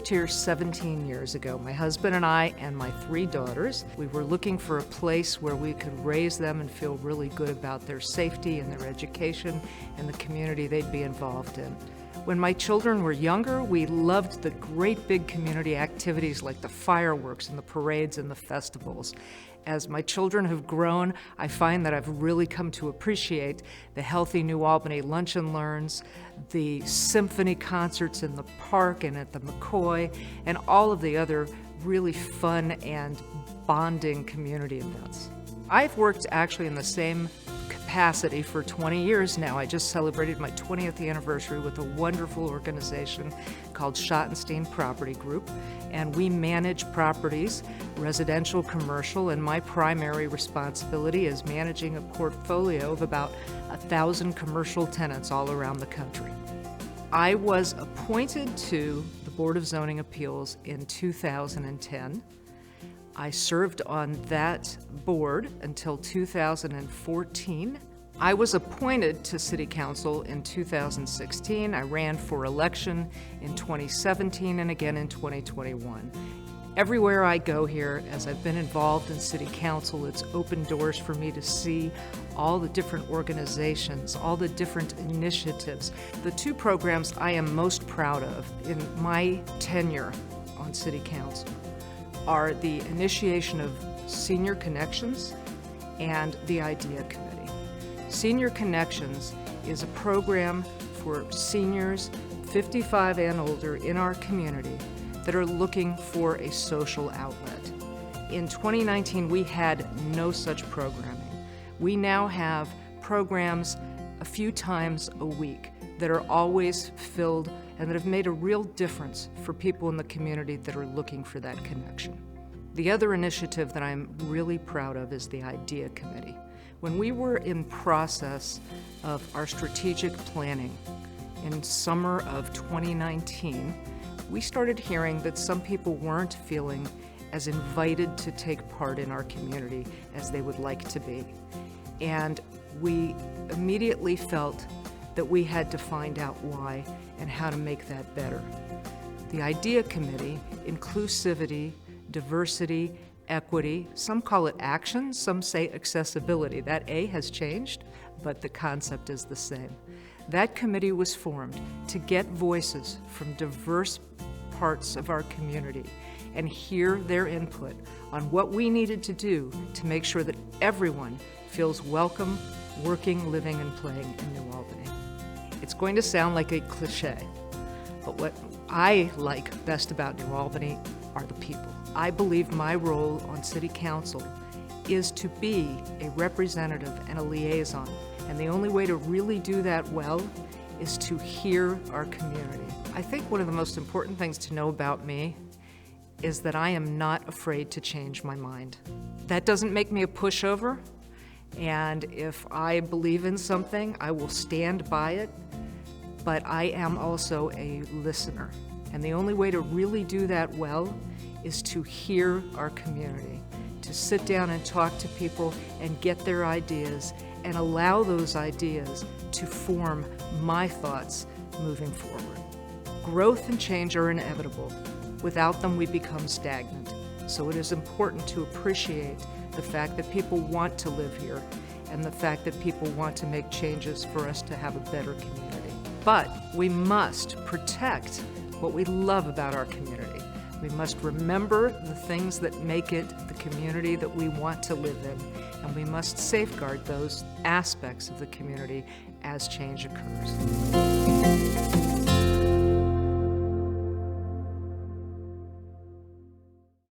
moved here 17 years ago. My husband and I and my 3 daughters, we were looking for a place where we could raise them and feel really good about their safety and their education and the community they'd be involved in. When my children were younger, we loved the great big community activities like the fireworks and the parades and the festivals. As my children have grown, I find that I've really come to appreciate the healthy New Albany Lunch and Learns, the symphony concerts in the park and at the McCoy, and all of the other really fun and bonding community events. I've worked actually in the same capacity for 20 years now. I just celebrated my 20th anniversary with a wonderful organization called Schottenstein Property Group, and we manage properties, residential, commercial, and my primary responsibility is managing a portfolio of about 1,000 commercial tenants all around the country. I was appointed to the Board of Zoning Appeals in 2010. I served on that board until 2014. I was appointed to City Council in 2016. I ran for election in 2017 and again in 2021. Everywhere I go here, as I've been involved in City Council, it's opened doors for me to see all the different organizations, all the different initiatives. The 2 programs I am most proud of in my tenure on City Council are the initiation of Senior Connections and the Idea Committee. Senior Connections is a program for seniors 55 and older in our community that are looking for a social outlet. In 2019, we had no such programming. We now have programs a few times a week that are always filled and that have made a real difference for people in the community that are looking for that connection. The other initiative that I'm really proud of is the Idea Committee. When we were in process of our strategic planning in summer of 2019, we started hearing that some people weren't feeling as invited to take part in our community as they would like to be. And we immediately felt that we had to find out why and how to make that better. The Idea Committee, inclusivity, diversity, equity, some call it action, some say accessibility. That A has changed, but the concept is the same. That committee was formed to get voices from diverse parts of our community and hear their input on what we needed to do to make sure that everyone feels welcome, working, living, and playing in New Albany. It's going to sound like a cliche, but what I like best about New Albany are the people. I believe my role on City Council is to be a representative and a liaison, and the only way to really do that well is to hear our community. I think one of the most important things to know about me is that I am not afraid to change my mind. That doesn't make me a pushover, and if I believe in something, I will stand by it, but I am also a listener. And the only way to really do that well is to hear our community, to sit down and talk to people and get their ideas and allow those ideas to form my thoughts moving forward. Growth and change are inevitable. Without them, we become stagnant. So it is important to appreciate the fact that people want to live here and the fact that people want to make changes for us to have a better community. But we must protect what we love about our community. We must remember the things that make it the community that we want to live in, and we must safeguard those aspects of the community as change occurs.